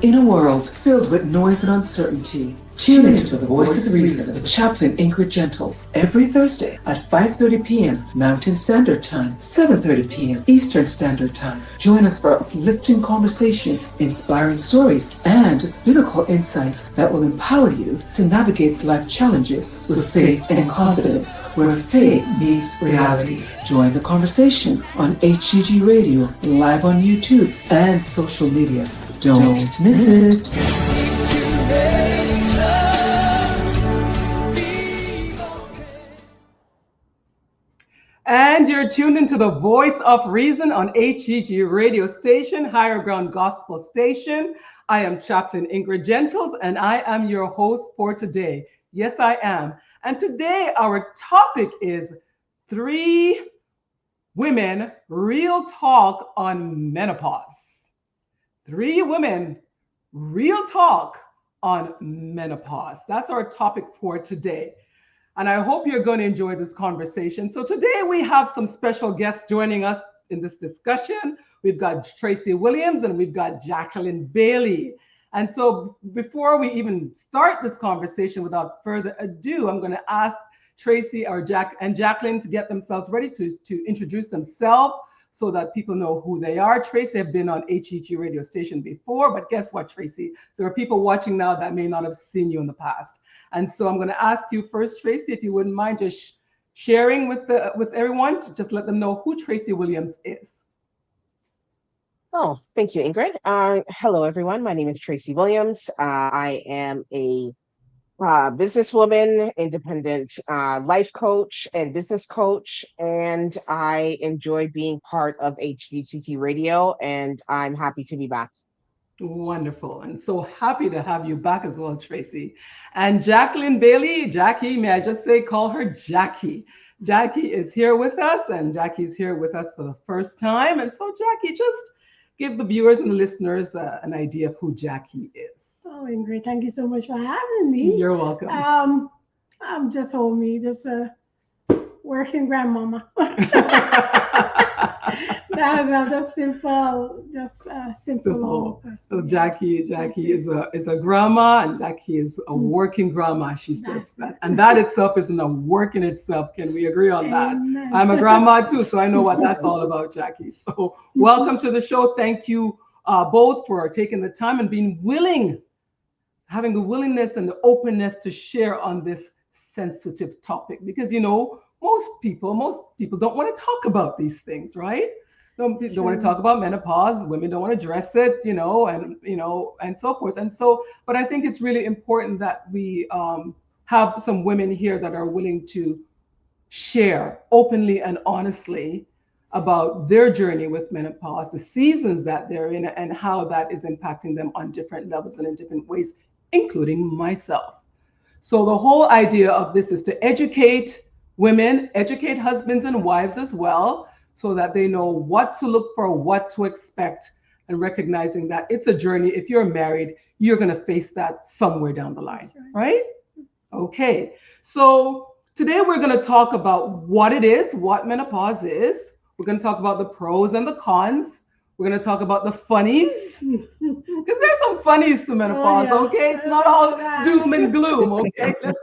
In a world filled with noise and uncertainty, tune into the Voice of Reason with Chaplain Ingrid Gentles every Thursday at 5:30 p.m. Mountain Standard Time, 7:30 p.m. Eastern Standard Time. Join us for uplifting conversations, inspiring stories, and biblical insights that will empower you to navigate life challenges with faith and confidence, where faith meets reality. Join the conversation on HGG Radio, live on YouTube, and social media. Don't miss it. And you're tuned into the Voice of Reason on HGG Radio Station, Higher Ground Gospel Station. I am Chaplain Ingrid Gentles, and I am your host for today. Yes, I am. And today our topic is 3 women, real talk on menopause. 3 women, real talk on menopause. That's our topic for today. And I hope you're going to enjoy this conversation. So today we have some special guests joining us in this discussion. We've got Tracy Williams and we've got Jacqueline Bailey. And so before we even start this conversation, without further ado, I'm going to ask Tracy or Jacqueline to get themselves ready to introduce themselves, so that people know who they are. Tracy have been on HEG radio station before, but guess what, Tracy? There are people watching now that may not have seen you in the past. And so I'm gonna ask you first, Tracy, if you wouldn't mind just sharing with everyone, to just let them know who Tracy Williams is. Oh, thank you, Ingrid. Hello, everyone. My name is Tracy Williams. I am a businesswoman, independent life coach and business coach, and I enjoy being part of HGTT Radio, and I'm happy to be back. Wonderful, and so happy to have you back as well, Tracy. And Jacqueline Bailey, Jackie, may I just say, call her Jackie. Jackie is here with us, and Jackie's here with us for the first time. And so Jackie, just give the viewers and the listeners an idea of who Jackie is. Oh, Ingrid, thank you so much for having me. You're welcome. I'm just just a working grandmama. I'm just simple, simple. Person. So Jackie is a grandma, and Jackie is a working grandma. She says that, and that itself isn't a work in itself. Can we agree on that? Amen. I'm a grandma too, so I know what that's all about, Jackie. So welcome to the show. Thank you both for taking the time and being willing. Having the willingness and the openness to share on this sensitive topic, because most people don't want to talk about these things, right? Don't want to talk about menopause. Women don't want to address it, and so forth. And so, but I think it's really important that we have some women here that are willing to share openly and honestly about their journey with menopause, the seasons that they're in, and how that is impacting them on different levels and in different ways, including myself. So the whole idea of this is to educate women, educate husbands and wives as well, so that they know what to look for, what to expect, and recognizing that it's a journey. If you're married, you're going to face that somewhere down the line, right? Okay. So today we're going to talk about what it is, what menopause is. We're going to talk about the pros and the cons. We're going to talk about the funnies, because there's some funnies to menopause. Oh, yeah. Okay, it's not all doom and gloom. Okay, let's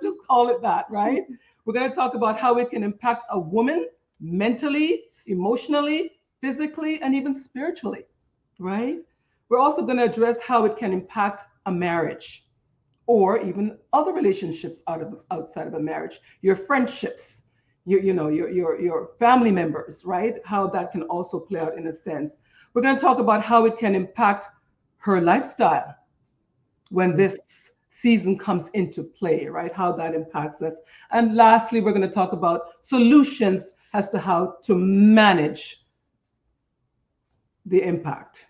just call it that, right? We're going to talk about how it can impact a woman mentally, emotionally, physically, and even spiritually, right? We're also going to address how it can impact a marriage, or even other relationships outside of a marriage, your friendships. Your family members, right? How that can also play out in a sense. We're going to talk about how it can impact her lifestyle when this season comes into play, right? How that impacts us. And lastly, we're going to talk about solutions as to how to manage the impact.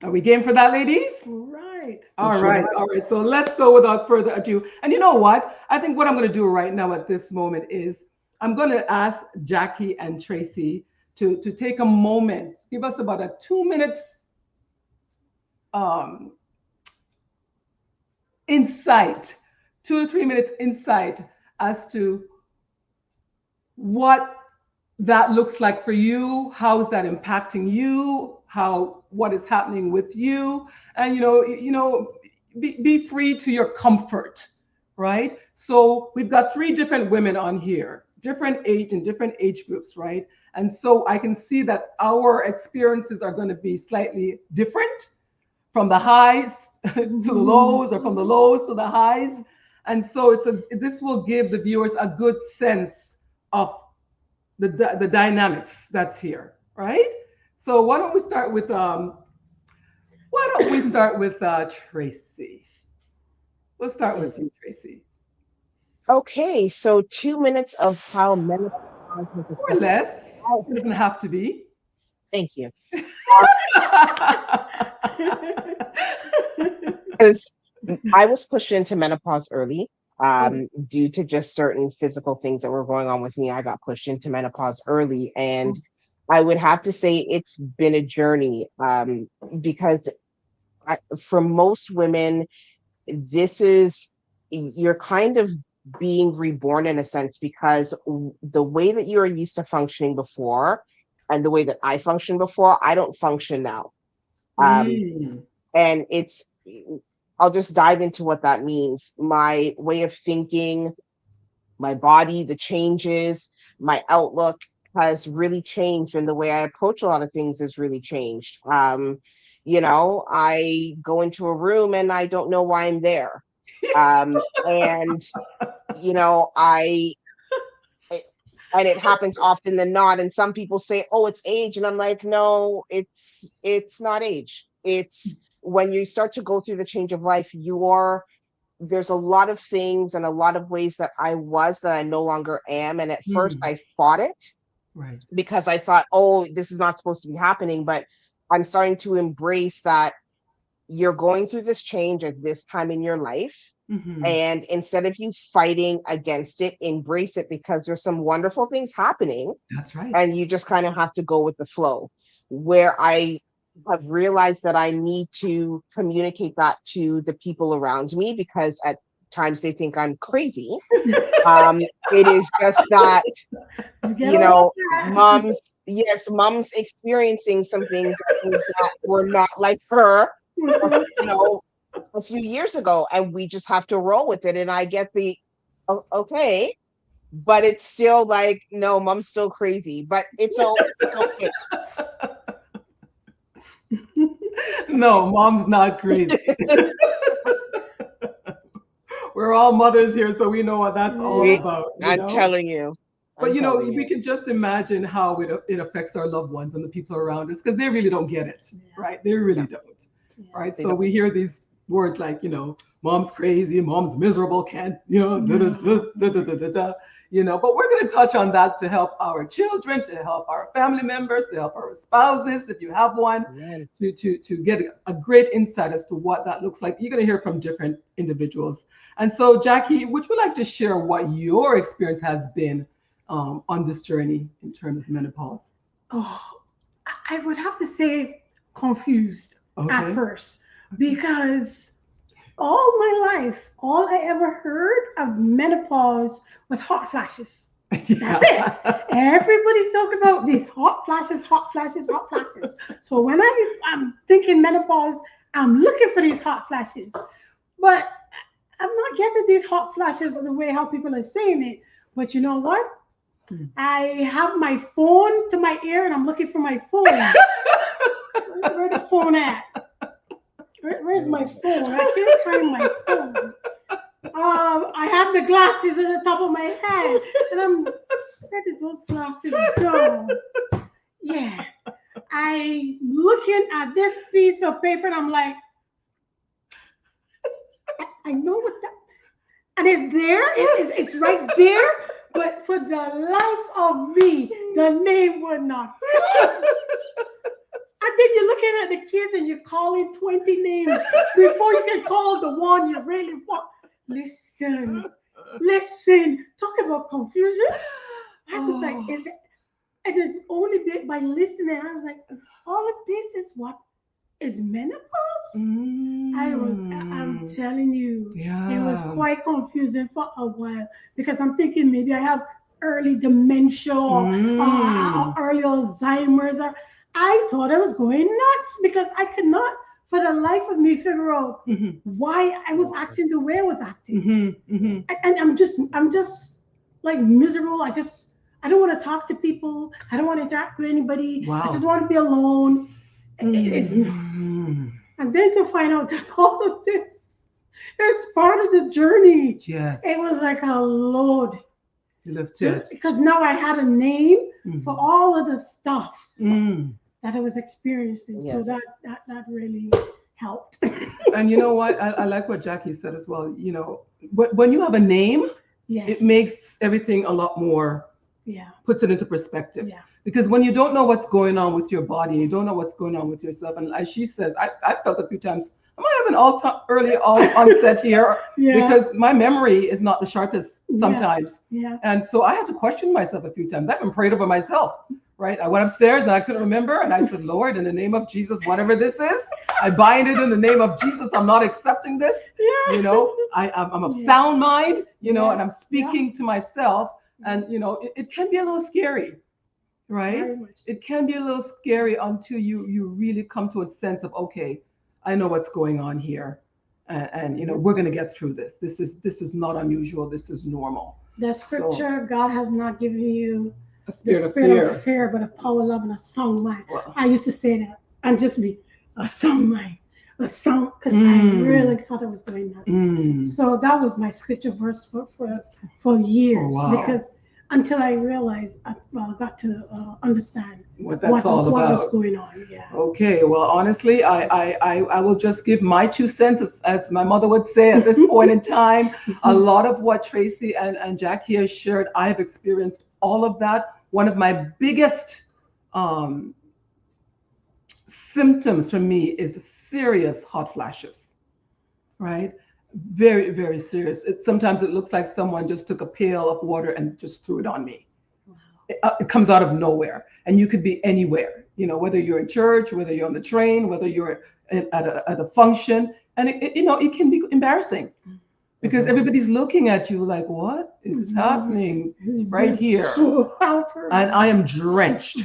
Are we game for that, ladies? Right. All right. So let's go without further ado. And you know what? I think what I'm going to do right now at this moment is I'm going to ask Jackie and Tracy to take a moment, give us about a 2 minutes insight, 2 to 3 minutes insight as to what that looks like for you. How is that impacting you? what is happening with you, and be free to your comfort, right? So we've got three different women on here, different age and different age groups, right? And so I can see that our experiences are going to be slightly different, from the highs to the lows, or from the lows to the highs. And so this will give the viewers a good sense of the dynamics that's here, right? So why don't we start with Tracy? Let's start with you, Tracy. Okay, so 2 minutes of how menopause has Or affected. less. It doesn't have to be. Thank you. Because I was pushed into menopause early, due to just certain physical things that were going on with me. I got pushed into menopause early, and I would have to say it's been a journey, because for most women, you're kind of being reborn in a sense, because the way that you are used to functioning before and the way that I functioned before, I don't function now. And I'll just dive into what that means. My way of thinking, my body, the changes, my outlook has really changed, and the way I approach a lot of things has really changed. I go into a room and I don't know why I'm there. And I and it happens often than not. And some people say, "Oh, it's age," and I'm like, "No, it's not age. It's when you start to go through the change of life, there's a lot of things and a lot of ways that I no longer am. And at first I fought it, right, because I thought, oh, this is not supposed to be happening. But I'm starting to embrace that you're going through this change at this time in your life. And instead of you fighting against it, embrace it, because there's some wonderful things happening. That's right. And you just kind of have to go with the flow. Where I have realized that I need to communicate that to the people around me, because at times they think I'm crazy. It is just that, mom's experiencing some things that were not like her, a few years ago, and we just have to roll with it. And I get okay, but it's still like, no, mom's still crazy, but it's okay. No, mom's not crazy. We're all mothers here, so we know what that's all about. I'm telling you. But we can just imagine how it affects our loved ones and the people around us, because they really don't get it, right? They really don't, right? So we hear these words like, mom's crazy, mom's miserable, can't, But we're going to touch on that to help our children, to help our family members, to help our spouses, if you have one, to get a great insight as to what that looks like. You're going to hear from different individuals. And so, Jackie, would you like to share what your experience has been on this journey in terms of menopause? Oh, I would have to say confused at first, because all my life, all I ever heard of menopause was hot flashes. That's it. Everybody's talking about these hot flashes, hot flashes, hot flashes. So when I'm thinking menopause, I'm looking for these hot flashes. But I'm not getting these hot flashes the way how people are saying it. But you know what? I have my phone to my ear and I'm looking for my phone. Where's the phone at? Where's my phone? I can't find my phone. I have the glasses at the top of my head, and where did those glasses go? Yeah, I looking at this piece of paper, and I'm like, I know what that, and it's there. It's right there. But for the life of me, the name would not. I think you're looking at the kids and you're calling 20 names before you can call the one you really want. Listen. Talk about confusion. I was like, it is only by listening. I was like, all of this is what is menopause? I'm telling you, it was quite confusing for a while, because I'm thinking maybe I have early dementia or early Alzheimer's. I thought I was going nuts because I could not, for the life of me, figure out why I was acting the way I was acting. And I'm just like miserable. I don't want to talk to people. I don't want to interact with anybody. Wow. I just want to be alone. And then to find out that all of this is part of the journey. Yes. It was like a load. Lifted. Because now I had a name for all of the stuff that I was experiencing. Yes. So that really helped. And you know what? I like what Jackie said as well. You know, when you have a name, Yes. it makes everything a lot more, puts it into perspective. Yeah. Because when you don't know what's going on with your body, you don't know what's going on with yourself. And as she says, I felt a few times, am I having early onset here? Because my memory is not the sharpest sometimes. Yeah. And so I had to question myself a few times. I even prayed over myself, right? I went upstairs and I couldn't remember. And I said, Lord, in the name of Jesus, whatever this is, I bind it in the name of Jesus. I'm not accepting this. Yeah. You know, I'm of sound mind, you know, and I'm speaking to myself. And, you know, it can be a little scary, right? It can be a little scary until you really come to a sense of, okay, I know what's going on here. And you know, we're going to get through this. This is not unusual. This is normal. The scripture, God has not given you a spirit of fear, but a power, love, and a sound mind. Well, I used to say that. I'm just me, a sound mind. Because I really thought I was going nuts. So that was my scripture verse for years. Oh, wow. Because until I realized, I got to understand what was going on. Yeah. Okay. Well, honestly, I will just give my 2 cents, as my mother would say at this point in time. A lot of what Tracy and Jackie has shared, I have experienced all of that. One of my biggest symptoms for me is serious hot flashes, right? Very, very serious. Sometimes it looks like someone just took a pail of water and just threw it on me. Wow. It comes out of nowhere, and you could be anywhere, you know, whether you're in church, whether you're on the train, whether you're at a function, and it can be embarrassing because everybody's looking at you like, what is happening right here? And I am drenched.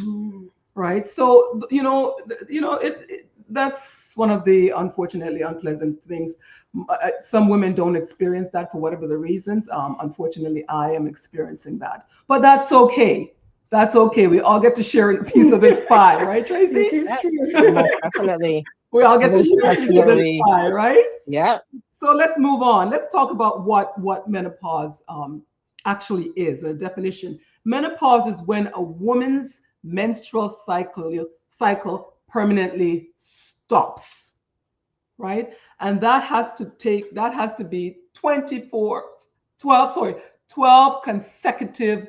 Right. So, that's one of the unfortunately unpleasant things. Some women don't experience that for whatever the reasons. Unfortunately, I am experiencing that. But that's okay. That's okay. We all get to share a piece of this pie, right, Tracy? Definitely. We all get to share a piece of this pie, right? Yeah. So let's move on. Let's talk about what menopause actually is, a definition. Menopause is when a woman's menstrual cycle permanently stops, right? And that has to be 12 consecutive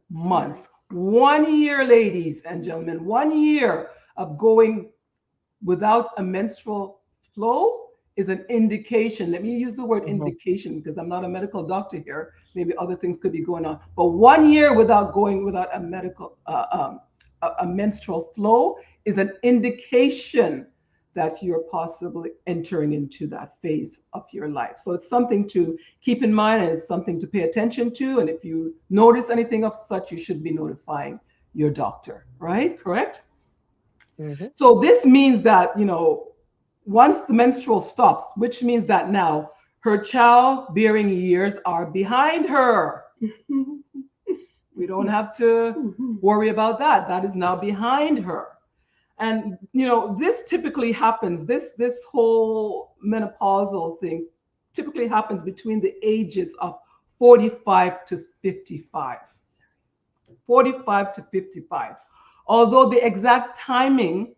months. 1 year, ladies and gentlemen, 1 year of going without a menstrual flow is an indication. Let me use the word indication because I'm not a medical doctor here. Maybe other things could be going on. But 1 year without a medical a menstrual flow is an indication that you're possibly entering into that phase of your life. So it's something to keep in mind, and it's something to pay attention to. And if you notice anything of such, you should be notifying your doctor, right? Correct? Mm-hmm. So this means that, once the menstrual stops, which means that now her childbearing years are behind her. We don't have to worry about that. That is now behind her. And, this typically happens, this whole menopausal thing typically happens between the ages of 45 to 55. 45 to 55. Although the exact timing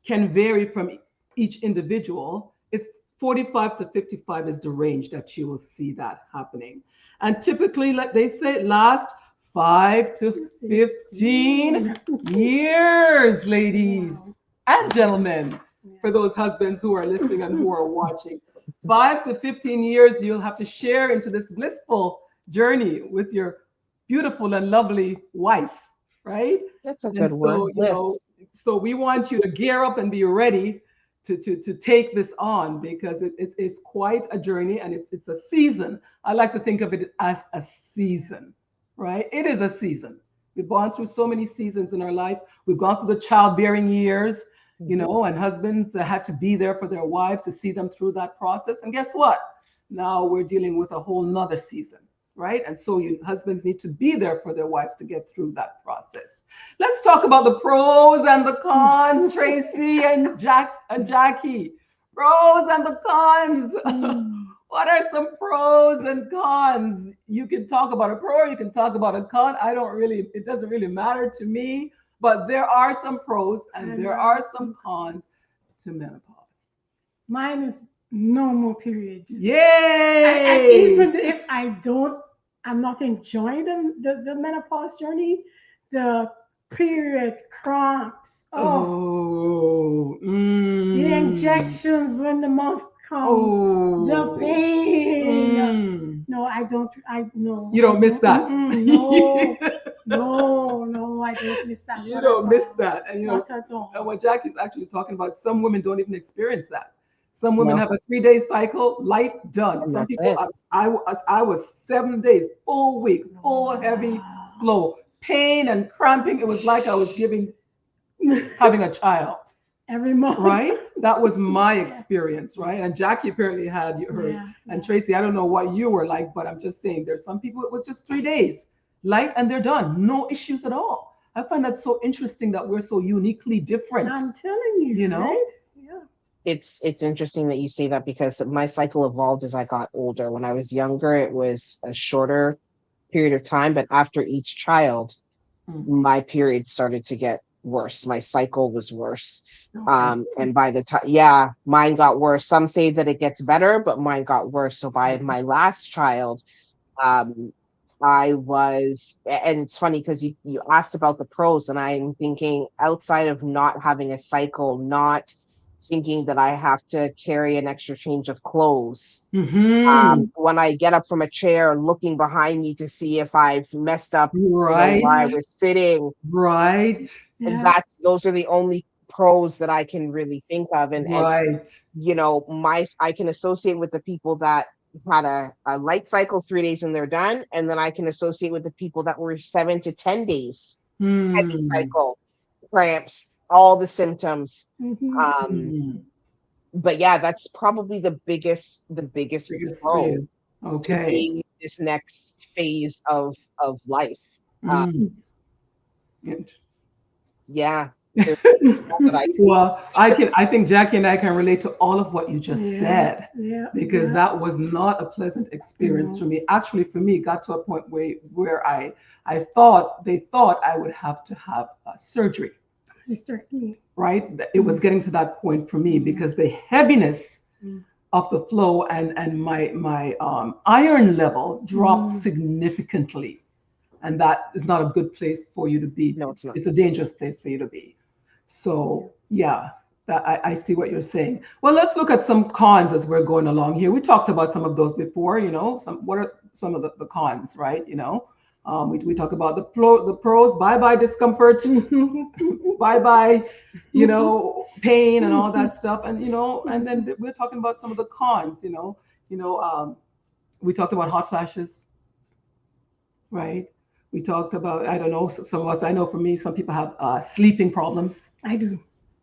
can vary from each individual, it's 45 to 55 is the range that you will see that happening. And typically, like they say, it lasts 5 to 15 years, ladies and gentlemen, for those husbands who are listening and who are watching. 5 to 15 years you'll have to share into this blissful journey with your beautiful and lovely wife, right? That's a good word. So we want you to gear up and be ready to take this on, because it is quite a journey, and it's a season. I like to think of it as a season, right? It is a season. We've gone through so many seasons in our life. We've gone through the childbearing years, and husbands had to be there for their wives to see them through that process. And guess what? Now we're dealing with a whole nother season, right? And so husbands need to be there for their wives to get through that process. Let's talk about the pros and the cons, Tracy and Jackie. Pros and the cons. What are some pros and cons? You can talk about a pro, you can talk about a con. It doesn't really matter to me, but there are some pros and there are some cons to menopause. Mine is no more periods. Yay! Even if I'm not enjoying the menopause journey, the period cramps. The injections when the month comes, the pain. No, I don't. No. You don't miss that. No, I don't miss that. You don't miss that, and not at all. And what Jackie's actually talking about, some women don't even experience that. Some women have a 3-day cycle, light done. And some people, I was 7 days, full week, full heavy flow, pain and cramping. It was like I was having a child every month. Right? That was my experience, right? And Jackie apparently had hers. And Tracy, I don't know what you were like, but I'm just saying there's some people it was just 3 days, light, and they're done. No issues at all. I find that so interesting that we're so uniquely different. I'm telling you, right? It's interesting that you say that because my cycle evolved as I got older. When I was younger, it was a shorter period of time, but after each child, my period started to get worse. My cycle was worse. And by the time, mine got worse. Some say that it gets better, but mine got worse. So by my last child, I was, and it's funny because you asked about the pros, and I'm thinking outside of not having a cycle, not thinking that I have to carry an extra change of clothes. When I get up from a chair, looking behind me to see if I've messed up where I was sitting. Right. And those are the only pros that I can really think of. And I can associate with the people that had a light cycle, 3 days and they're done. And then I can associate with the people that were 7 to 10 days, heavy cycle, cramps, all the symptoms. But that's probably the biggest pro. Okay. This next phase of life. Well, I think Jackie and I can relate to all of what you just said, because that was not a pleasant experience for me. Actually, for me, it got to a point where they thought I would have to have surgery. Right? It was getting to that point for me because the heaviness of the flow and my iron level dropped significantly. And that is not a good place for you to be. No, it's not. It's a dangerous place for you to be. So I see what you're saying. Well, let's look at some cons as we're going along here. We talked about some of those before, what are some of the cons, right? We talk about the pros, bye-bye discomfort, bye-bye, pain and all that stuff. And, and then we're talking about some of the cons, we talked about hot flashes, right? We talked about, I don't know, some of us, I know for me, some people have sleeping problems. I do.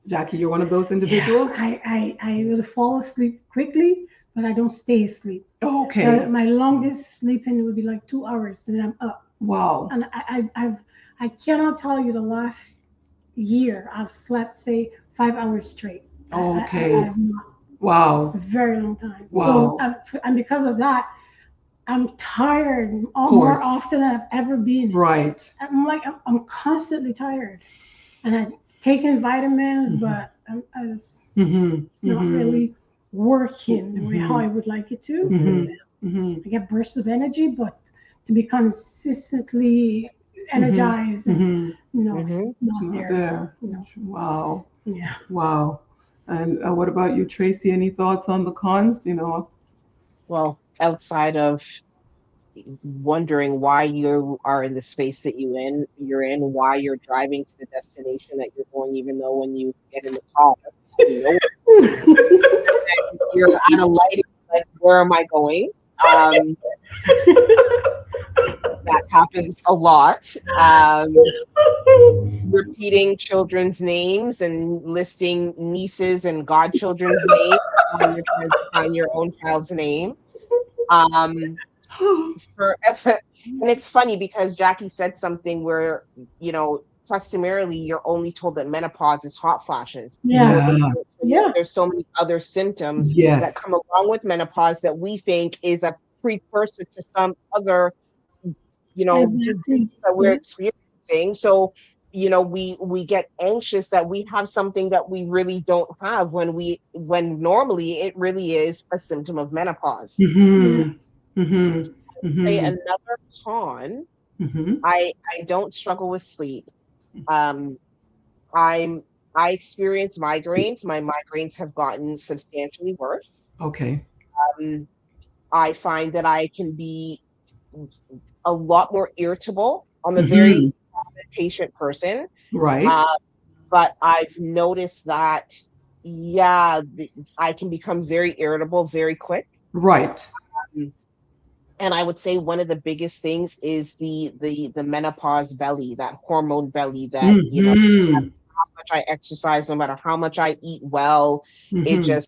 Jackie, you're one of those individuals? I will fall asleep quickly, but I don't stay asleep. Okay. My longest sleeping would be like 2 hours, and then I'm up. Wow. And I cannot tell you the last year I've slept, say, 5 hours straight. Okay. I have not. Wow. A very long time. Wow. So, and because of that, I'm tired more often than I've ever been. Right. I'm constantly tired, and I've taken vitamins, but it's not really working the way how I would like it to. I get bursts of energy, but to be consistently energized, it's not there. Wow. Yeah. Wow. And what about you, Tracy? Any thoughts on the cons? Well, outside of wondering why you are in the space that you're in, why you're driving to the destination that you're going, even though when you get in the car, you're at a light, like, where am I going? That happens a lot. Repeating children's names and listing nieces and godchildren's names when you're trying to find your own child's name. Um, and it's funny because Jackie said something where, customarily you're only told that menopause is hot flashes. Yeah. Yeah. Yeah. There's so many other symptoms Yes. that come along with menopause that we think is a precursor to some other, disease Exactly. that we're Yeah. experiencing. So, we get anxious that we have something that we really don't have when normally it really is a symptom of menopause. Mm-hmm. Mm-hmm. Say Mm-hmm. another con, Mm-hmm. I don't struggle with sleep. Um, I'm I experience migraines. My migraines have gotten substantially worse. Okay. Um, I find that I can be a lot more irritable. I'm a very Mm-hmm. patient person, Right. uh, but I've noticed that, yeah, I can become very irritable very quick. Right. Um, and I would say one of the biggest things is the menopause belly, that hormone belly that, Mm-hmm. much I exercise, no matter how much I eat well, Mm-hmm. it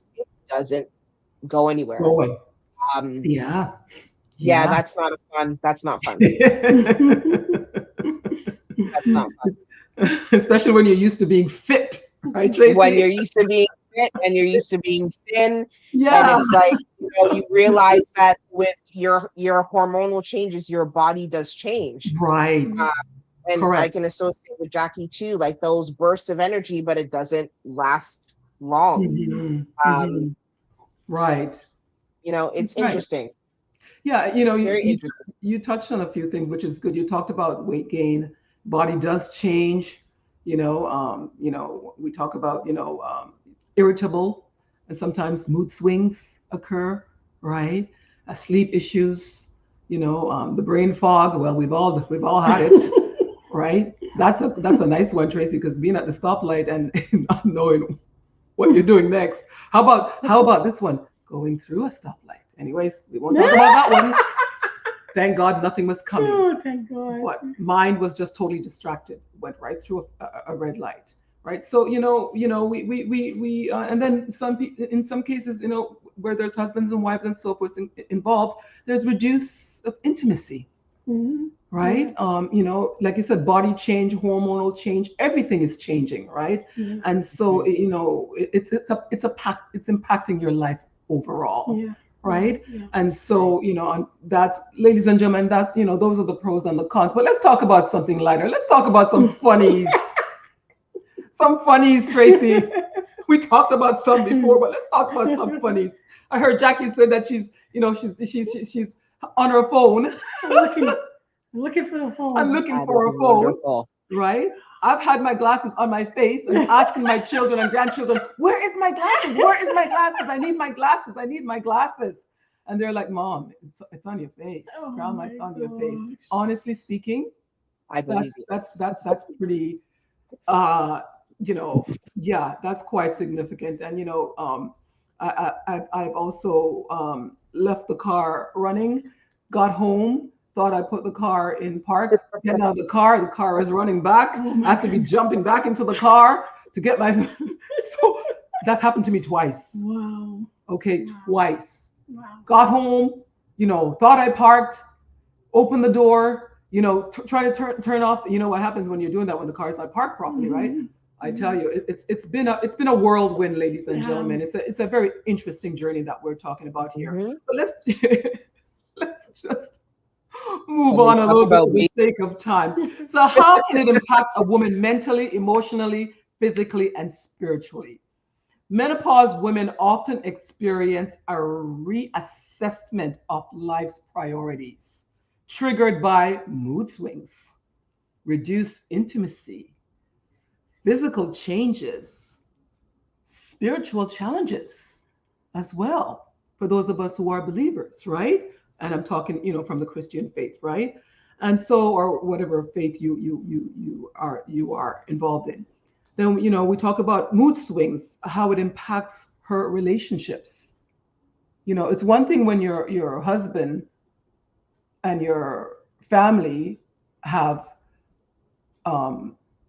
doesn't go anywhere. Going. Um, Yeah. yeah, Yeah. that's not fun. That's not fun. Especially when you're used to being fit, right, When Tracy? you're used to being fit and you're used to being thin, and Yeah. it's like, you realize that with your hormonal changes, your body does change. Right. Uh, and I Correct. can associate with Jackie too, like those bursts of energy, but it doesn't last long. Mm-hmm. Um, Mm-hmm. Right. it's Right. interesting. Yeah, It's very interesting. you touched on a few things, which is good. You talked about weight gain, body does change. We talk about irritable, and sometimes mood swings occur, right? Sleep issues, the brain fog. Well, we've all had it, right? That's a nice one, Tracy, because being at the stoplight and not knowing what you're doing next. How about this one? Going through a stoplight. Anyways, we won't talk about that one. Thank God nothing was coming. Oh, thank God. But mine was just totally distracted. Went right through a red light. Right. So and then in some cases, where there's husbands and wives and so forth involved, there's reduce of intimacy. Mhm. Right. Like you said, body change, hormonal change, everything is changing, right? Yeah. And so it's impacting your life overall. Yeah. Right. Yeah. And so, that's, ladies and gentlemen, that's, those are the pros and the cons. But let's talk about something lighter. Let's talk about some funnies. Some funnies, Tracy. We talked about some before, but let's talk about some funnies. I heard Jackie say that she's on her phone. I'm looking for the phone. I'm looking That for is a phone, wonderful. right? I've had my glasses on my face and asking my children and grandchildren, where is my glasses? Where is my glasses? I need my glasses. I need my glasses. And they're like, Mom, it's on your face. Oh Grandma, my it's on your face. gosh. Honestly speaking, I believe you. that's pretty yeah, that's quite significant. And I've also left the car running, got home, thought I put the car in park, getting out of the car is running back. Oh I my have to be goodness. jumping back into the car to get my so that's happened to me twice. Wow. Okay, Wow. twice. Wow. Got home, thought I parked, opened the door, trying to turn off. You know what happens when you're doing that when the car's not parked properly, right? Mhm. I tell you, it's been a whirlwind, ladies and Yeah. gentlemen. It's a very interesting journey that we're talking about here. Mhm. But let's just move When we on a talk little bit about for the weight, sake of time. So how can it impact a woman mentally, emotionally, physically, and spiritually? Menopause women often experience a reassessment of life's priorities, triggered by mood swings, reduced intimacy, physical changes, spiritual challenges as well, for those of us who are believers, right? And I'm talking, from the Christian faith, right? And so, or whatever faith you are involved in. Then, we talk about mood swings, how it impacts her relationships. It's one thing when your husband and your family have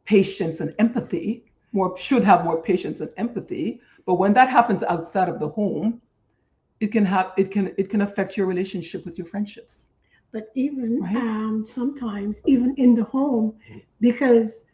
patience and empathy, should have more patience and empathy. But when that happens outside of the home, it can affect your relationship with your friendships. But even Right. sometimes, even in the home, because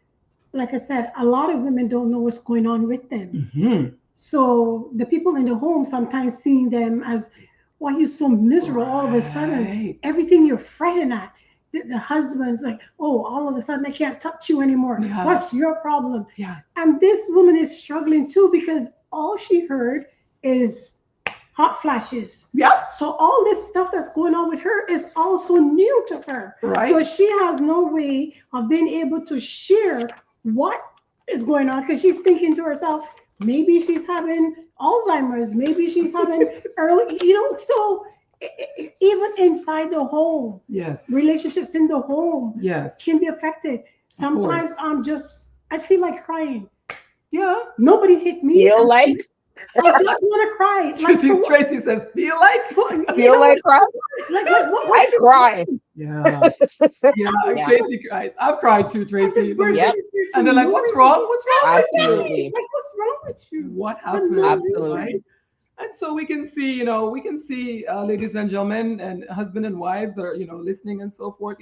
like I said, a lot of women don't know what's going on with them. Hmm. So the people in the home sometimes seeing them as, why are you so miserable all of a sudden? Right. Everything you're frightened at. The husband's like, oh, all of a sudden I can't touch you anymore. Yeah. What's your problem? Yeah. And this woman is struggling too because all she heard is hot flashes. Yeah. So all this stuff that's going on with her is also new to her. Right. So she has no way of being able to share what is going on because she's thinking to herself, maybe she's having Alzheimer's, maybe she's having early, so even inside the home, Yes. relationships in the home Yes. can be affected. Sometimes I feel like crying. Yeah. Nobody hit me. Feel like I just want to cry. Tracy says, feel like. feel like crying. Like what I cry. Yeah. Yeah. Yeah. Tracy cries. I've cried too, Tracy. Yep. And they're like, what's wrong? What's wrong with you? Absolutely. Like, what's wrong with you? What happened? Absolutely. Right? And so we can see, ladies and gentlemen, and husband and wives that are, listening and so forth,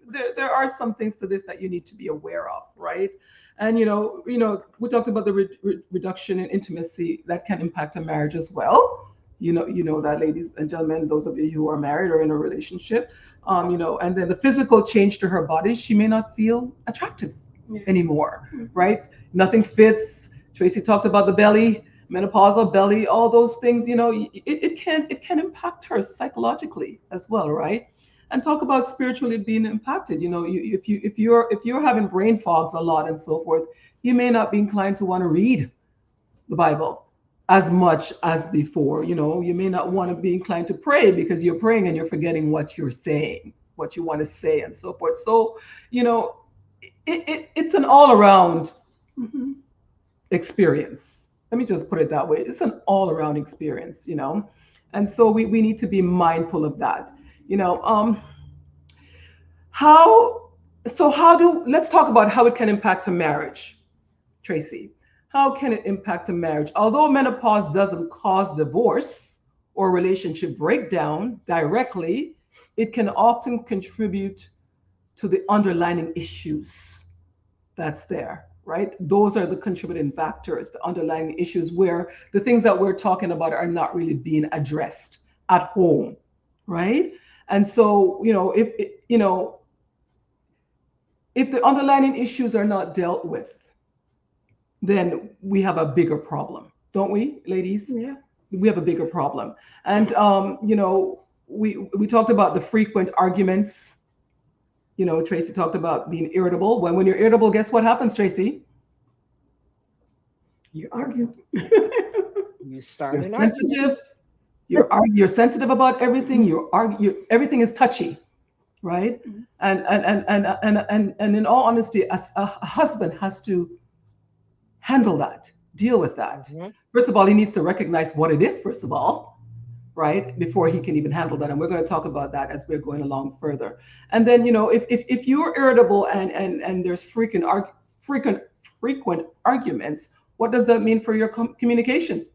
there are some things to this that you need to be aware of, right? And, we talked about the reduction in intimacy that can impact a marriage as well. You know that, ladies and gentlemen, those of you who are married or in a relationship, and then the physical change to her body, she may not feel attractive anymore, right? Nothing fits. Tracy talked about the belly, menopausal belly, all those things. It can impact her psychologically as well, right? And talk about spiritually being impacted. If you're having brain fogs a lot and so forth, you may not be inclined to want to read the Bible as much as before. You may not want to be inclined to pray because you're praying and you're forgetting what you're saying, what you want to say, and so forth. So, it's an all around experience. Let me just put it that way. It's an all around experience. And so we need to be mindful of that. You know, how, let's talk about how it can impact a marriage, Tracy. How can it impact a marriage? Although menopause doesn't cause divorce or relationship breakdown directly, it can often contribute to the underlying issues that's there, right? Those are the contributing factors, the underlying issues where the things that we're talking about are not really being addressed at home, right? And so, if the underlying issues are not dealt with, then we have a bigger problem, don't we, ladies? Yeah. We have a bigger problem. And we talked about the frequent arguments. Tracy talked about being irritable. When you're irritable, guess what happens, Tracy? You argue. You start You're an argument. sensitive. You're sensitive about everything. Everything is touchy, right? And in all honesty, a husband has to handle that, deal with that. Mhm. First of all, he needs to recognize what it is, first of all, right? Before he can even handle that. And we're going to talk about that as we're going along further. And then, if you're irritable and there's frequent arguments, what does that mean for your communication?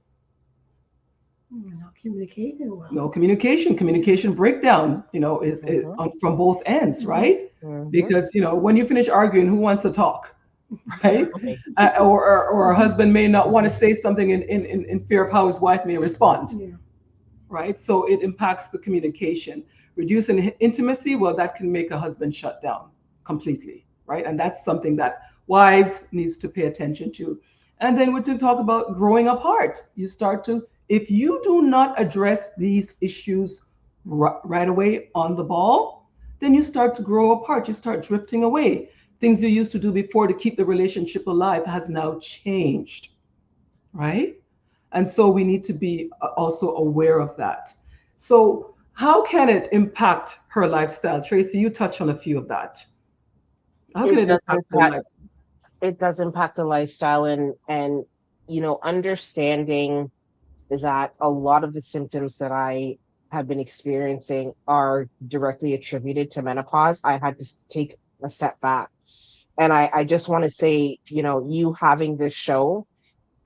Not communicating well. No communication breakdown, is from both ends, right? Mhm. Because, when you finish arguing, who wants to talk? Right? Right. Or a husband may not want to say something in fear of how his wife may respond, Yeah. right? So it impacts the communication. Reducing intimacy, well, that can make a husband shut down completely, right? And that's something that wives needs to pay attention to. And then we're to talk about growing apart. If you do not address these issues right away on the ball, then you start to grow apart. You start drifting away. Things you used to do before to keep the relationship alive has now changed, right? And so we need to be also aware of that. So how can it impact her lifestyle? Tracy, you touched on a few of that. How can It it does impact her impact. life? It does impact the lifestyle, and understanding that a lot of the symptoms that I have been experiencing are directly attributed to menopause, I had to take a step back. And I just want to say, you having this show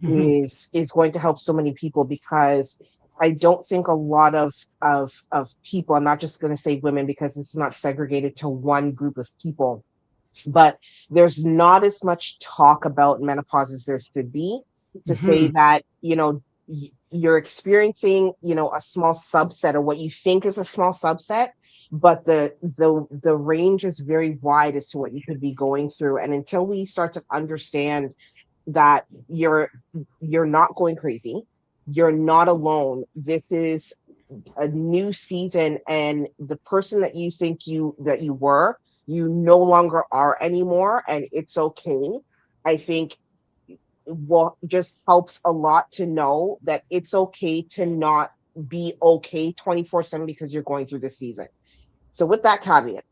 is going to help so many people, because I don't think a lot of people, I'm not just going to say women because it's not segregated to one group of people, but there's not as much talk about menopause as there should be, to say that, you're experiencing, a small subset, or what you think is a small subset, but the range is very wide as to what you could be going through. And until we start to understand that you're not going crazy, you're not alone, this is a new season, and the person that you think you were, you no longer are anymore, and it's okay. I think what just helps a lot to know that it's okay to not be okay 24/7 because you're going through this season. So with that caveat,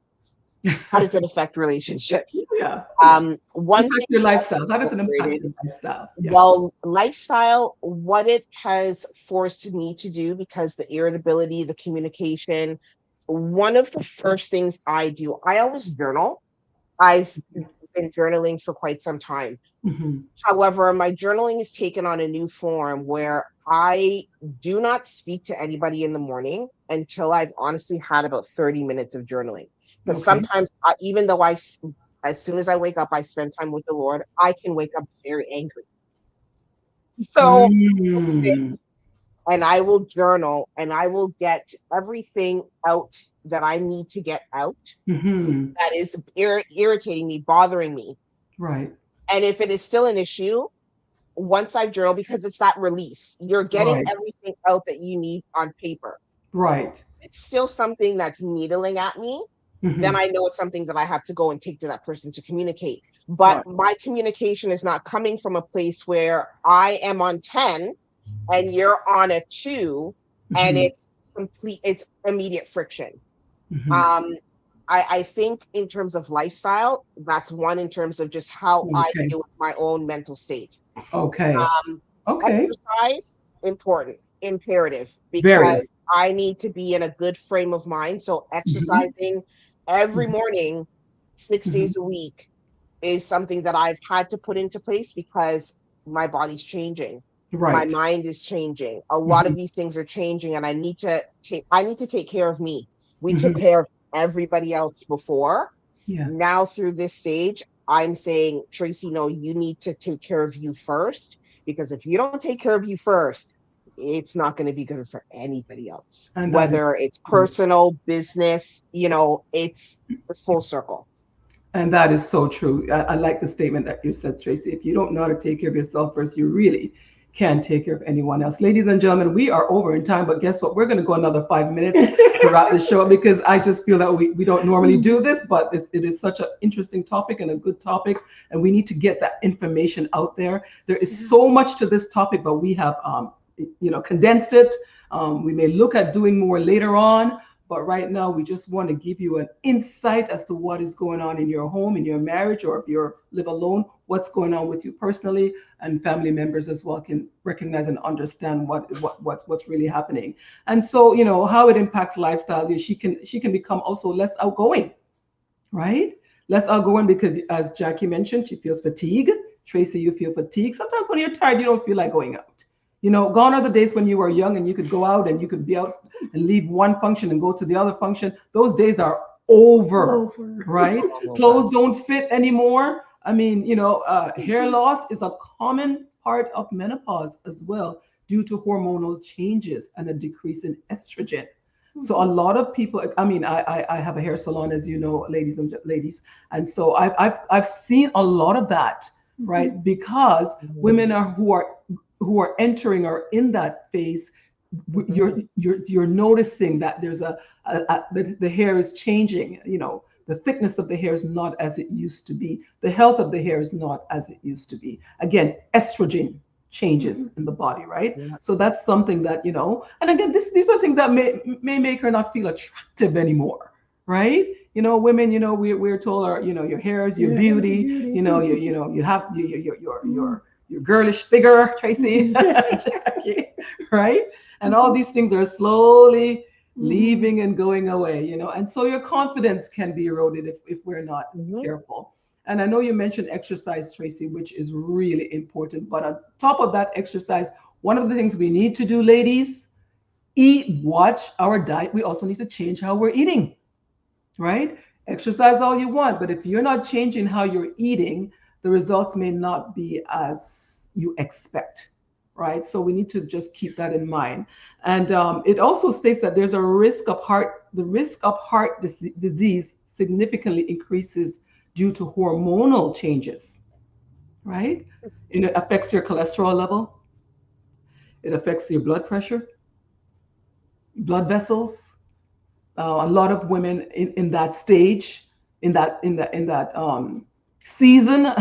how does it affect relationships? Yeah. One Impact thing your lifestyle. How does it impact your lifestyle? Yeah. Well, lifestyle, what it has forced me to do, because the irritability, the communication, one of the first things I do, I always journal. I've been journaling for quite some time. However, my journaling is taken on a new form where I do not speak to anybody in the morning until I've honestly had about 30 minutes of journaling. Because sometimes, even though as soon as I wake up, I spend time with the Lord, I can wake up very angry. So and I will journal, and I will get everything out that I need to get out that is irritating me, bothering me. Right. And if it is still an issue, once I journal, because it's that release, you're getting everything out that you need on paper. Right. It's still something that's needling at me. Then I know it's something that I have to go and take to that person to communicate. But my communication is not coming from a place where I am on 10 and you're on a 2, and it's immediate friction. I think in terms of lifestyle, that's one, in terms of just how I deal with my own mental state. Exercise, important, imperative, because I need to be in a good frame of mind. So exercising every morning, 6 days a week, is something that I've had to put into place, because my body's changing. My mind is changing. A lot of these things are changing, and I need to take care of me. We took care of everybody else before. Now through this stage, I'm saying, Tracy, no, you need to take care of you first, because if you don't take care of you first, it's not going to be good for anybody else. And whether it's personal, business, it's the full circle. And that is so true. I like the statement that you said, Tracy. If you don't know how to take care of yourself first, you really can't take care of anyone else. Ladies and gentlemen, we are over in time, but guess what? We're going to go another 5 minutes to wrap the show, because I just feel that we don't normally do this, but it is such an interesting topic and a good topic, and we need to get that information out there. There is so much to this topic, but we have condensed it. We may look at doing more later on, but right now we just want to give you an insight as to what is going on in your home, in your marriage, or if you live alone, what's going on with you personally, and family members as well can recognize and understand what's really happening. And so, how it impacts lifestyle is she can become also less outgoing, right? Less outgoing, because as Jackie mentioned, she feels fatigue. Tracy, you feel fatigue. Sometimes when you're tired, you don't feel like going out. Gone are the days when you were young and you could go out and you could be out and leave one function and go to the other function. Those days are over. Right? Clothes don't fit anymore. I mean, hair loss is a common part of menopause as well, due to hormonal changes and a decrease in estrogen. So a lot of people, I have a hair salon, as you know, ladies. And so I've seen a lot of that, right? Because women who are entering or in that phase, you're noticing that there's the hair is changing. The thickness of the hair is not as it used to be. The health of the hair is not as it used to be. Again, estrogen changes in the body, right? So that's something that, and again, these are things that may make her not feel attractive anymore, right? Women, we're told your hair is your beauty. You have your girlish figure, Tracy, Jackie, right? And all these things are slowly leaving and going away, and so your confidence can be eroded if we're not careful. And I know you mentioned exercise, Tracy, which is really important. But on top of that exercise, one of the things we need to do, ladies, watch our diet. We also need to change how we're eating, right? Exercise all you want, but if you're not changing how you're eating, the results may not be as you expect, right? So we need to just keep that in mind. And it also states that there's a risk of the risk of heart disease significantly increases due to hormonal changes, right? And it affects your cholesterol level. It affects your blood pressure, blood vessels. A lot of women in that stage, in that season,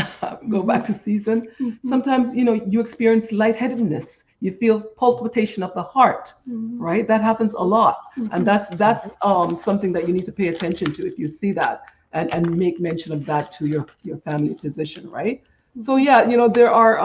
go back to season. Sometimes you experience lightheadedness. You feel palpitation of the heart, right? That happens a lot, and that's something that you need to pay attention to if you see that, and make mention of that to your family physician, right? So yeah, there are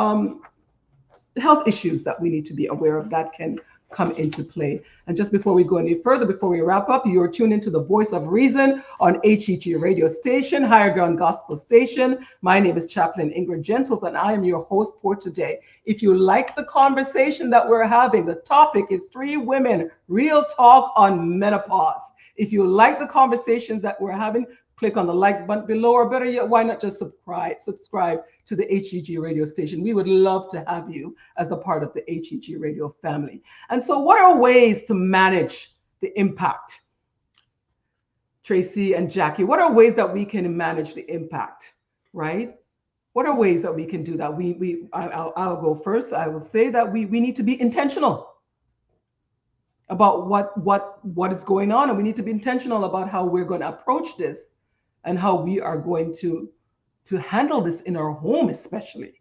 health issues that we need to be aware of that can come into play. And just before we go any further, before we wrap up, you're tuned into the Voice of Reason on HEG radio station, Higher Ground Gospel Station. My name is Chaplain Ingrid Gentles, and I am your host for today. If you like the conversation that we're having, the topic is 3 women, real talk on menopause. If you like the conversations that we're having, click on the like button below, or better yet, why not just subscribe to the HEG radio station. We would love to have you as a part of the HEG radio family. And so what are ways to manage the impact? Tracy and Jackie, what are ways that we can manage the impact, right? What are ways that we can do that? I'll go first. I will say that we need to be intentional about what is going on, and we need to be intentional about how we're going to approach this and how we are going to handle this in our home, especially,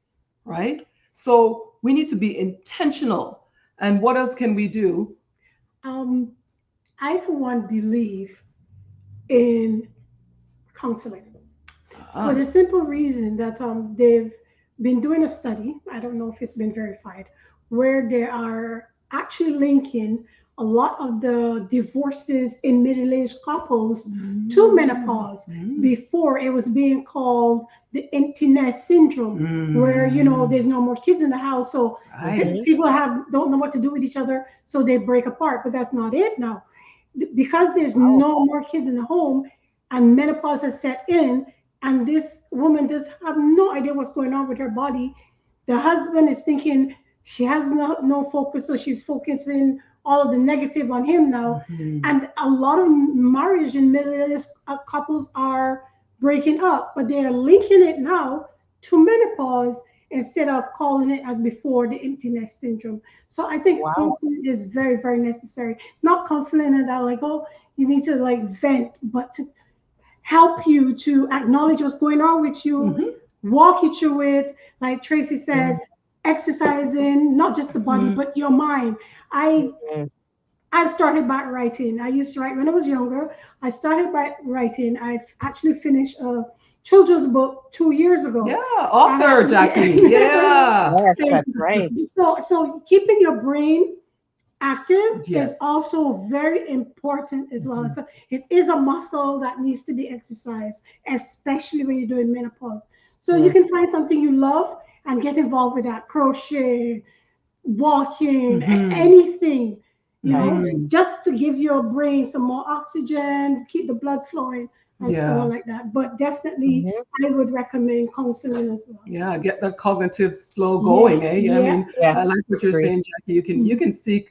right? So we need to be intentional. And what else can we do? I, for one, believe in counseling for the simple reason that they've been doing a study. I don't know if it's been verified, where they are actually linking a lot of the divorces in middle-aged couples to menopause. Before, it was being called the empty nest syndrome, where there's no more kids in the house, so people don't know what to do with each other, so they break apart. But that's not it now, because there's no more kids in the home, and menopause has set in, and this woman does have no idea what's going on with her body. The husband is thinking she has no focus, so she's focusing all of the negative on him now. And a lot of marriage in middle-aged couples are breaking up, but they are linking it now to menopause instead of calling it as before the empty nest syndrome. So I think counseling is very, very necessary. Not counseling and that like, oh, you need to like vent, but to help you to acknowledge what's going on with you, walk you through it. Like Tracy said, exercising, not just the body, but your mind. I've started by writing. I used to write when I was younger. I started by writing. I've actually finished a children's book 2 years ago. Yeah, author, Jackie. Yeah. Yes, that's right. So keeping your brain active is also very important as well. So it is a muscle that needs to be exercised, especially when you're doing menopause. So you can find something you love and get involved with that. Crochet, walking, anything, just to give your brain some more oxygen, keep the blood flowing, and so on like that. But definitely, I would recommend counseling as well. Yeah, get the cognitive flow going. I mean, I like what you're saying, Jackie. You can seek,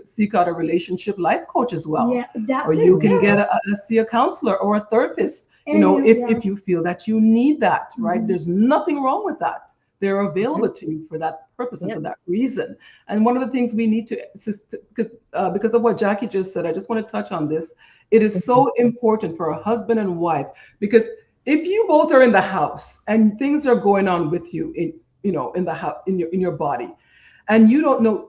seek out a relationship life coach as well. Yeah, that's or you can get see a counselor or a therapist. If you feel that you need that, right? There's nothing wrong with that. They're available to you for that purpose and for that reason. And one of the things we need to, because of what Jackie just said, I just want to touch on this. It is so important for a husband and wife, because if you both are in the house and things are going on with you in the house, in your body, and you don't know,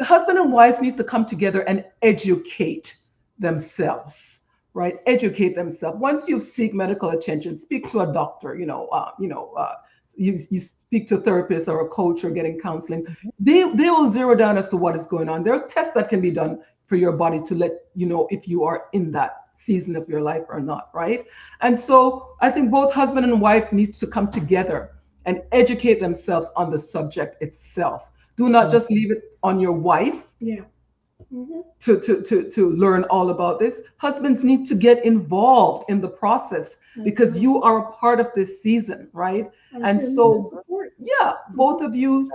husband and wife needs to come together and educate themselves. Right, educate themselves. Once you seek medical attention, speak to a doctor. You speak to a therapist or a coach or getting counseling. They will zero down as to what is going on. There are tests that can be done. for your body to let you know if you are in that season of your life or not, right? And so I think both husband and wife need to come together and educate themselves on the subject itself. Do not just leave it on your wife Yeah. Mm-hmm. to learn all about this. Husbands need to get involved in the process because you are a part of this season, right? And so, support. yeah, both of you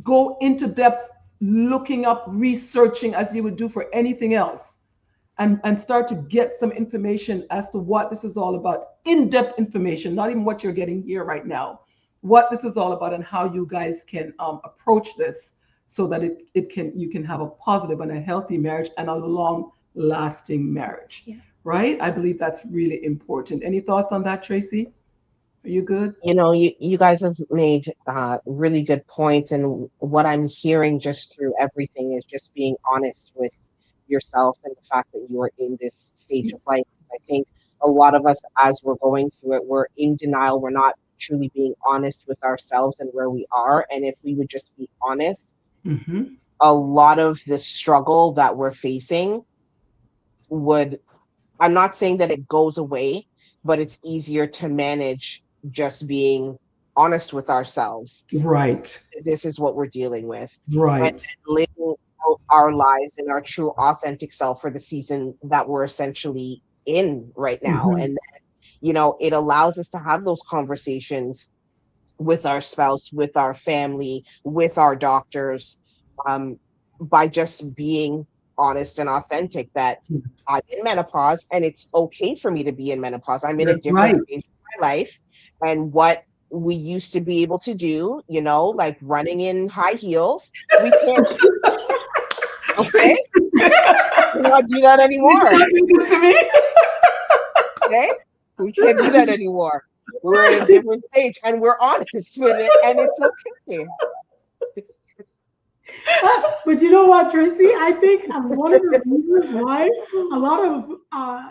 go into depth, looking up, researching as you would do for anything else, and start to get some information as to what this is all about, in-depth information, not even what you're getting here right now, what this is all about and how you guys can approach this so that you can have a positive and a healthy marriage and a long lasting marriage. Yeah. Right? I believe that's really important. Any thoughts on that, Tracy? Are you good? You guys have made really good points, and what I'm hearing just through everything is just being honest with yourself and the fact that you are in this stage of life. I think a lot of us, as we're going through it, we're in denial. We're not truly being honest with ourselves and where we are. And if we would just be honest, Mm-hmm. a lot of the struggle that we're facing would, I'm not saying that it goes away, but it's easier to manage just being honest with ourselves. Right. This is what we're dealing with. And Right. living out our lives in our true authentic self for the season that we're essentially in right now. Mm-hmm. And it allows us to have those conversations with our spouse, with our family, with our doctors, um, by just being honest and authentic that I'm in menopause and it's okay for me to be in menopause. I'm in a That's different right. stage of my life. And what we used to be able to do, like running in high heels, we can't, okay? We cannot do that anymore. This to me. Okay? We can't do that anymore. We're in a different stage and we're honest with it and it's okay. But you know what, Tracy? I think one of the reasons why a lot of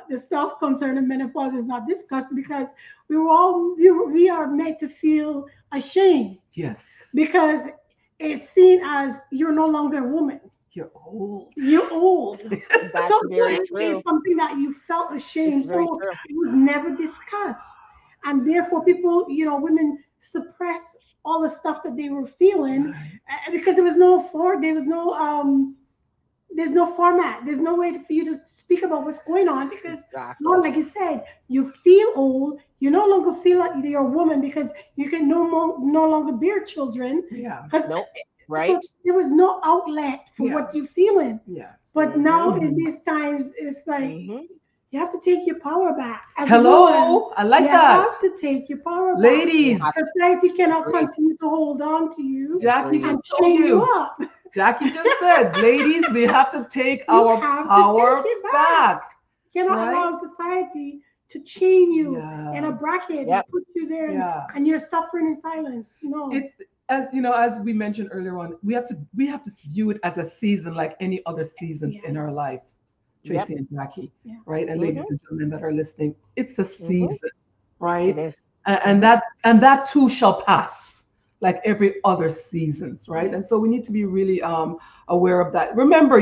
the stuff concerning menopause is not discussed because we are made to feel ashamed Yes. because it's seen as you're no longer a woman. You're old. You're old. That's So very it's true. something that you felt ashamed. It's very So true. it was never discussed. And therefore people, women suppress all the stuff that they were feeling because there's no format. There's no way for you to speak about what's going on because, Exactly. one, like you said, you feel old. You no longer feel like you're a woman because you can no longer bear children. Yeah. Nope. Right. So there was no outlet for what you're feeling. Yeah. But now in these times, it's like you have to take your power back. As a woman, I like you that. have to take your power back. Ladies. Society cannot Agree. continue to hold on to you Jackie Agreed. just and told chain you you. up. Jackie just said, ladies, we have to take You our have to power take it back. You cannot Right? allow society to chain you Yeah. in a bracket Yep. and put you there Yeah. and you're suffering in silence. No. It's as we mentioned earlier on, we have to view it as a season like any other seasons in our Yes. life. Yep. Tracy and Jackie, Yeah. right? And ladies and gentlemen that are listening, it's a season, It right? is. And that too shall pass, like every other seasons, right? And so we need to be really aware of that. Remember,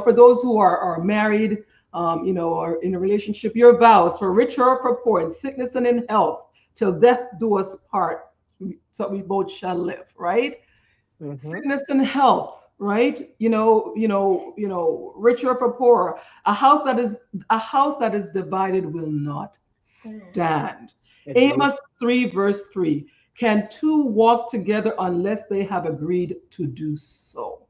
for those who are married, or in a relationship, your vows for richer or for poor, in sickness and in health, till death do us part, so we both shall live, right? Sickness and health, right? Richer for poorer. A house that is divided will not stand. Agreed. Amos 3 verse 3. Can two walk together unless they have agreed to do so?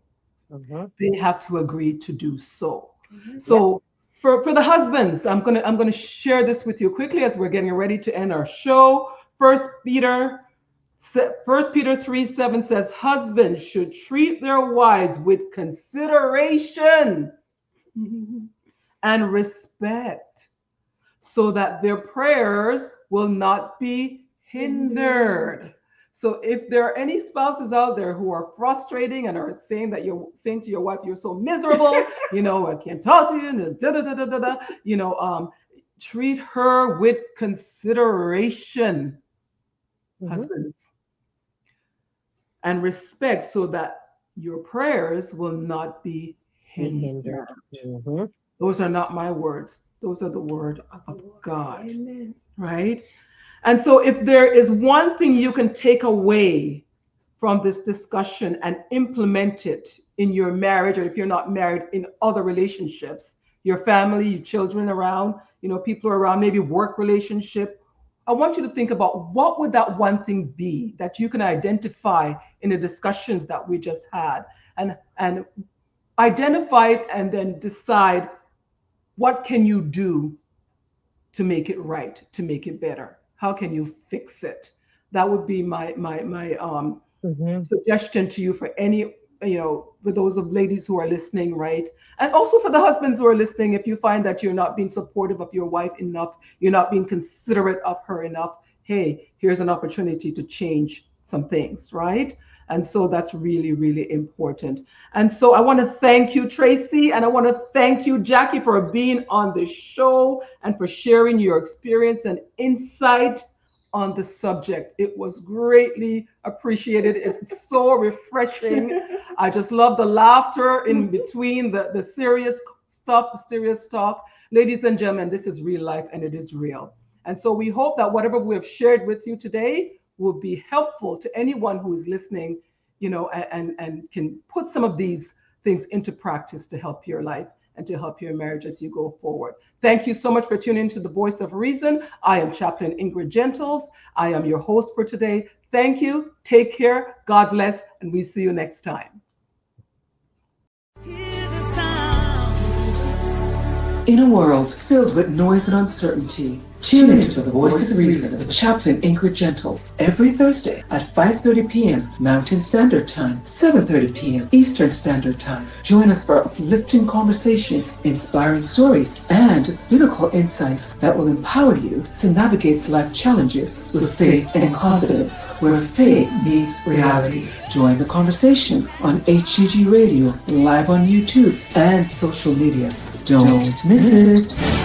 They have to agree to do so. So for the husbands, I'm gonna share this with you quickly as we're getting ready to end our show. First Peter 3:7 says, husbands should treat their wives with consideration and respect, so that their prayers will not be hindered. So if there are any spouses out there who are frustrating and are saying that you're saying to your wife, you're so miserable, I can't talk to you, treat her with consideration, husbands, and respect, so that your prayers will not be hindered. Mm-hmm. Those are not my words. Those are the word of God. Amen. Right? And so if there is one thing you can take away from this discussion and implement it in your marriage, or if you're not married, in other relationships, your family, your children around, people around, maybe work relationship, I want you to think about what would that one thing be that you can identify in the discussions that we just had, and identify it and then decide what can you do to make it right, to make it better. How can you fix it? That would be my suggestion to you for any, for those of ladies who are listening, right? And also for the husbands who are listening, if you find that you're not being supportive of your wife enough, you're not being considerate of her enough, hey, here's an opportunity to change some things, right? And so that's really, really important. And so I want to thank you, Tracy, and I want to thank you, Jackie, for being on the show and for sharing your experience and insight on the subject. It was greatly appreciated. It's so refreshing. I just love the laughter in between the serious stuff, the serious talk. Ladies and gentlemen, this is real life and it is real. And so we hope that whatever we have shared with you today will be helpful to anyone who is listening, and can put some of these things into practice to help your life and to help your marriage as you go forward. Thank you so much for tuning into The Voice of Reason. I am Chaplain Ingrid Gentles. I am your host for today. Thank you. Take care. God bless. And we see you next time. In a world filled with noise and uncertainty, tune into The Voice of Reason with Chaplain Ingrid Gentles every Thursday at 5:30 p.m. Mountain Standard Time, 7:30 p.m. Eastern Standard Time. Join us for uplifting conversations, inspiring stories, and biblical insights that will empower you to navigate life challenges with faith and confidence, where faith meets reality. Join the conversation on HGG Radio, live on YouTube, and social media. Don't miss it.